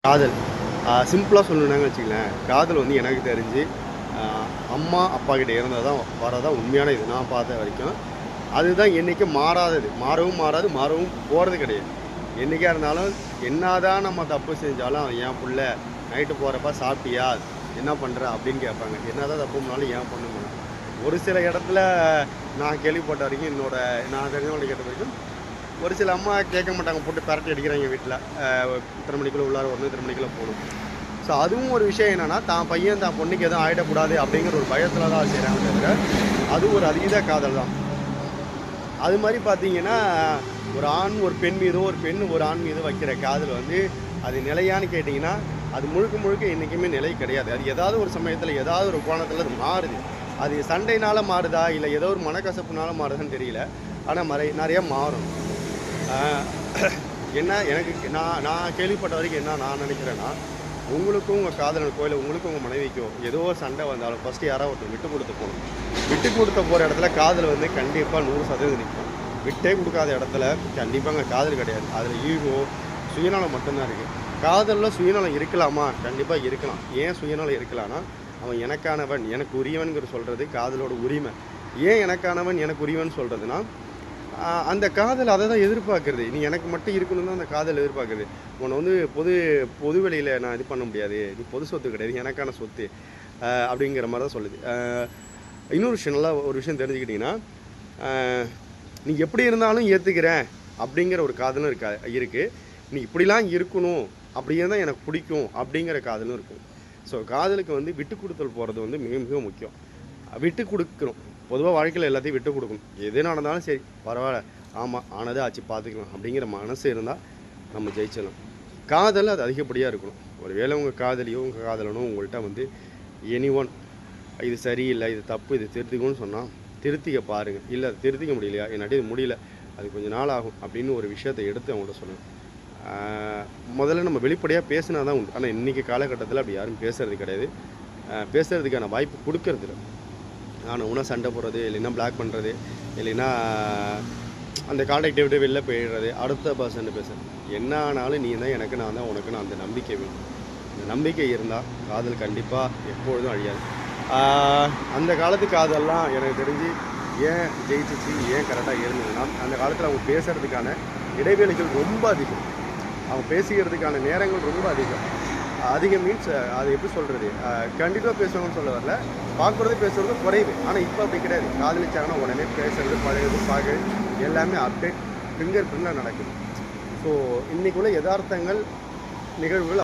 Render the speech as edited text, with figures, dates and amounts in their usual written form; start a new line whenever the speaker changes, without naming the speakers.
காதல் சிம்பிளாக சொல்லணுன்னாங்க வச்சுங்களேன். காதல் வந்து எனக்கு தெரிஞ்சு அம்மா அப்பா கிட்ட இருந்தால் தான் வரதான் உண்மையான இது நான் பார்த்த வரைக்கும். அதுதான் என்றைக்கும் மாறாதது. மாறவும் மாறாது, மாறவும் போகிறது கிடையாது. என்றைக்கா இருந்தாலும் என்னதான் நம்ம தப்பு செஞ்சாலும் என் புள்ள நைட்டு போகிறப்ப சாப்பிட்டியா, என்ன பண்ணுற அப்படின்னு கேட்பாங்க. என்னதான் தப்பு பண்ணாலும் ஏன் பொண்ணு ஒரு சில இடத்துல நான் கேள்விப்பட்ட வரைக்கும் நான் தெரிஞ்சவங்களை கேட்ட வரைக்கும் ஒரு சில அம்மா கேட்க மாட்டாங்க, போட்டு பரட்டி அடிக்கிறாங்க வீட்டில். இத்தனை மணிக்குள்ளே உள்ளார வரணும், இத்தனை மணிக்குள்ளே போகணும். ஸோ அதுவும் ஒரு விஷயம் என்னென்னா, தான் பையன் தான் பொண்ணுக்கு எதுவும் ஆகிடக்கூடாது அப்படிங்கிற ஒரு பயத்தில் தான் செய்கிறாங்க தவிர அது ஒரு அதீத காதல் தான். அது மாதிரி பார்த்தீங்கன்னா, ஒரு ஆண் ஒரு பெண் மீதோ, ஒரு பெண் ஒரு ஆண் மீதோ வைக்கிற காதல் வந்து அது நிலையான்னு கேட்டிங்கன்னா, அது முழுக்க முழுக்க என்றைக்குமே நிலை கிடையாது. அது ஏதாவது ஒரு சமயத்தில் ஏதாவது ஒரு கோணத்தில் அது மாறுது. அது சண்டைனால் மாறுதா, இல்லை ஏதோ ஒரு மனக்கசப்புனால மாறுதான்னு தெரியல. ஆனால் நிறையா மாறும். என்ன எனக்கு நான் கேள்விப்பட்ட வரைக்கும் என்ன நான் நினைக்கிறேன்னா, உங்களுக்கும் உங்கள் காதலனுக்கோ இல்லை உங்களுக்கும் உங்கள் மனைவிக்கோ ஏதோ ஒரு சண்டை வந்தாலும் ஃபஸ்ட்டு யாராவது ஒருத்தர் விட்டு கொடுத்து போகணும். விட்டு கொடுத்த போகிற இடத்துல காதல் வந்து கண்டிப்பாக 100% நிற்கும். விட்டே கொடுக்காத இடத்துல கண்டிப்பாக அங்கே காதல் கிடையாது. அதில் ஈகோ, சுயநலம் மட்டும்தான் இருக்குது. காதலில் சுயநலம் இருக்கலாமா? கண்டிப்பாக இருக்கலாம். ஏன் சுயநலம் இருக்கலாம்னா, அவன் எனக்கானவன் எனக்கு உரியவன்கிற சொல்கிறது காதலோட உரிமை. ஏன் எனக்கானவன் எனக்கு உரியவன் சொல்கிறதுனா, அந்த காதல் அதை தான் எதிர்பார்க்குறது. நீ எனக்கு மட்டும் இருக்கணும்னு தான் அந்த காதல் எதிர்பார்க்குறது. உன்னை வந்து பொது வெளியில் நான் இது பண்ண முடியாது, நீ பொது சொத்து கிடையாது, எனக்கான சொத்து அப்படிங்கிற மாதிரி தான் சொல்லுது. இன்னொரு விஷயம், நல்லா ஒரு விஷயம் தெரிஞ்சுக்கிட்டிங்கன்னா, நீ எப்படி இருந்தாலும் ஏற்றுக்கிறேன் அப்படிங்கிற ஒரு காதலும் இருக்குது. நீ இப்படிலாம் இருக்கணும், அப்படியே தான் எனக்கு பிடிக்கும் அப்படிங்கிற காதலும் இருக்கும். ஸோ காதலுக்கு வந்து விட்டு கொடுத்தல் போகிறது வந்து மிக மிக முக்கியம். விட்டு கொடுக்கணும். பொதுவாக வாழ்க்கையில் எல்லாத்தையும் விட்டு கொடுக்கணும். எது நடந்தாலும் சரி பரவாயில்ல, ஆமாம் ஆனது ஆச்சு பார்த்துக்கலாம் அப்படிங்கிற மனசு இருந்தால் நம்ம ஜெயிச்சிடலாம். காதல் அது அதிகப்படியாக இருக்கணும். ஒரு வேளை உங்கள் காதலியோ உங்கள் காதலனோ உங்கள்கிட்ட வந்து ஒன் இது சரியில்லை, இது தப்பு, இது திருத்திக்கணும்னு சொன்னால் திருத்திக்க பாருங்கள். இல்லை அது திருத்திக்க முடியலையா, என்னாட்டி இது முடியல, அது கொஞ்சம் நாள் ஆகும் அப்படின்னு ஒரு விஷயத்தை எடுத்து அவங்கள்ட்ட சொல்லணும். முதல்ல நம்ம வெளிப்படையாக பேசினா தான் உண்டு. ஆனால் இன்றைக்கி காலகட்டத்தில் அப்படி யாரும் பேசுகிறது கிடையாது. பேசுகிறதுக்கான வாய்ப்பு கொடுக்கறதில்ல. ஆனால் உணவு சண்டை போடுறது, இல்லைன்னா பிளாக் பண்ணுறது, இல்லைன்னா அந்த கான்டாக்டை விட்டு வெளில போயிடுறது, அடுத்த பர்சன் பேசுறது. என்ன ஆனாலும் நீ தான் எனக்கு, நான் தான் உனக்கு, நான் அந்த நம்பிக்கை வேணும். அந்த நம்பிக்கை இருந்தால் காதல் கண்டிப்பாக எப்பொழுதும் அழியாது. அந்த காலத்து காதல்லாம் எனக்கு தெரிஞ்சு ஏன் ஜெயிச்சிச்சு, ஏன் கரெக்டாக இருந்ததுன்னா, அந்த காலத்தில் அவங்க பேசுகிறதுக்கான இடைவேளைகள் ரொம்ப அதிகம். அவங்க பேசிக்கிறதுக்கான நேரங்கள் ரொம்ப அதிகம் மீன்ஸ் அது எப்படி சொல்கிறது, கண்டிப்பாக பேசுவாங்கன்னு சொல்ல வரல, பார்க்குறது பேசுகிறது குறைவு. ஆனால் இப்போ அப்படி கிடையாது. காதலிச்சாங்கன்னா உடனே பேசுகிறது, பழகுது, பார்க்குறது எல்லாமே அப்டேட் ஃபிங்கர் பிரிண்டில் நடக்குது. ஸோ இன்றைக்குள்ள யதார்த்தங்கள் நிகழ்வுகள்